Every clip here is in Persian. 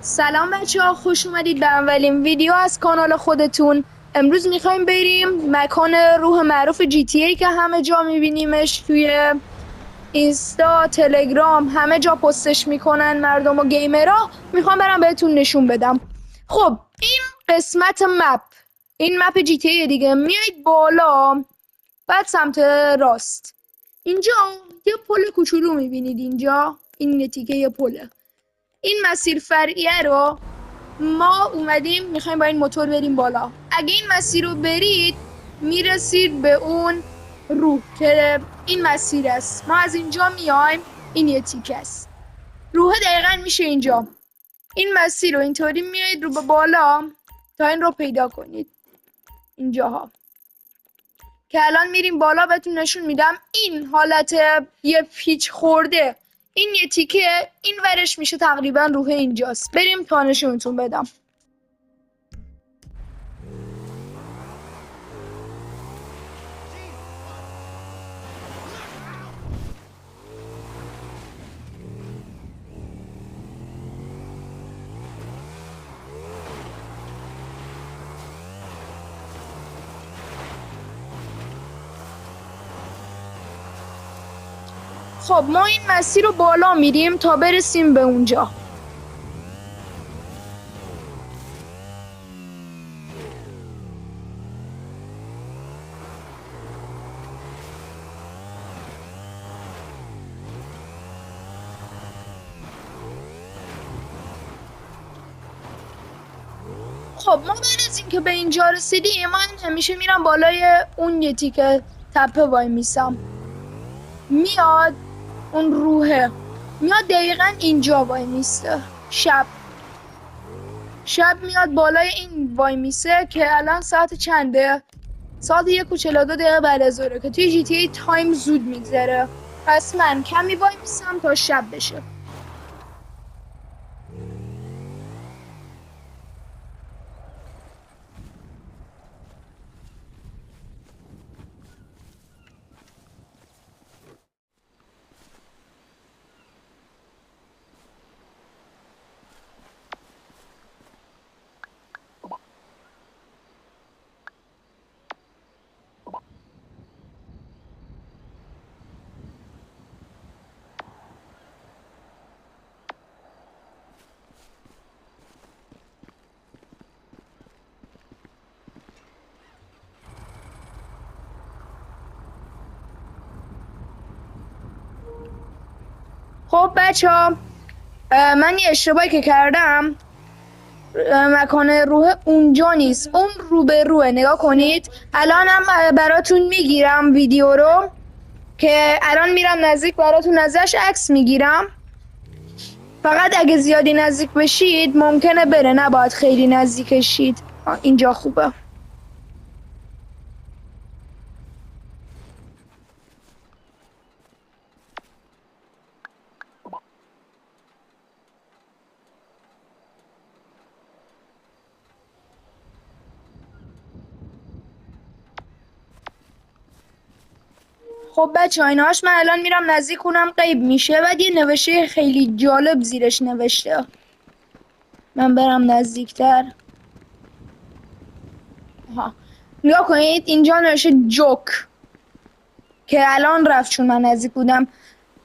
سلام بچه ها، خوش اومدید به اولین ویدیو از کانال خودتون. امروز میخوایم بریم مکان روح معروف جی تی ای که همه جا میبینیمش، توی اینستا، تلگرام، همه جا پستش میکنن مردم و گیمرها. میخوام برم بهتون نشون بدم. خب این قسمت مپ، این مپ جی تی ای دیگه. میایید بالا، بعد سمت راست اینجا یه پل کوچولو میبینید. اینجا این تیکه یه پله. این مسیر فرعیه رو ما اومدیم میخوایم با این موتور بریم بالا. اگه این مسیر رو برید میرسید به اون روح که این مسیر است. ما از اینجا میایم، این یه تیکه است. روح دقیقا میشه اینجا. این مسیر رو اینطوری میایید رو به بالا تا این رو پیدا کنید اینجاها که الان میریم بالا. بهتون نشون میدم این حالت یه پیچ خورده، این یه تیکه این ورش میشه تقریبا روح اینجاست. بریم تا نشونتون بدم. خب ما این مسیر رو بالا میریم تا برسیم به اونجا. خب ما بعد از اینکه به اینجا رسیدیم، من همیشه میرم بالای اون یه تیکه تپه وای میسم. میاد اون روحه، میاد دقیقا اینجا وای میسته. شب میاد بالای این وای میسه که الان ساعت چنده؟ ساعت 1:42 بعد از ظهره که توی جی تی ای تایم زود میگذره. پس من کمی وای میسم تا شب بشه. خب بچه ها، من یه اشتباهی که کردم، مکان روح اونجا نیست، اون رو به روه. نگاه کنید، الانم براتون میگیرم ویدیو رو که الان میرم نزدیک براتون ازش عکس میگیرم. فقط اگه زیادی نزدیک بشید ممکنه بره، نباید خیلی نزدیک شید. اینجا خوبه. خب بچه ها، اینهاش من الان میرم نزدیک کنم غیب میشه. بعد یه نوشته خیلی جالب زیرش نوشته. من برم نزدیکتر. نگاه کنید، اینجا نوشته جوک که الان رفت چون من نزدیک بودم.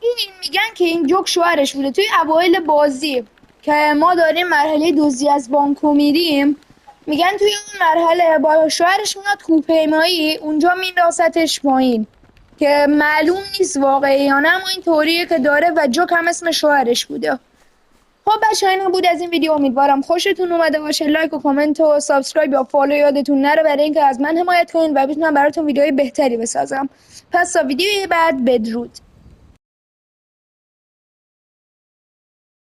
این میگن که این جوک شوهرش بوده. توی اوایل بازی که ما داریم مرحله دزدی از بانکو میریم، میگن توی اون مرحله با شوهرش میاد کوهپیمایی، اونجا میندازتش پایین که معلوم نیست واقعی یا نه، اما این طوریه که داره و جوک هم اسم شوهرش بوده. خب بچه ها، این بود از این ویدیو. امیدوارم خوشتون اومده باشه. لایک و کامنت و سابسکرایب یا فالو یادتون نره برای اینکه از من حمایت کنین و بتونم براتون ویدیوهای بهتری بسازم. پس تا ویدیوی بعد، بدرود.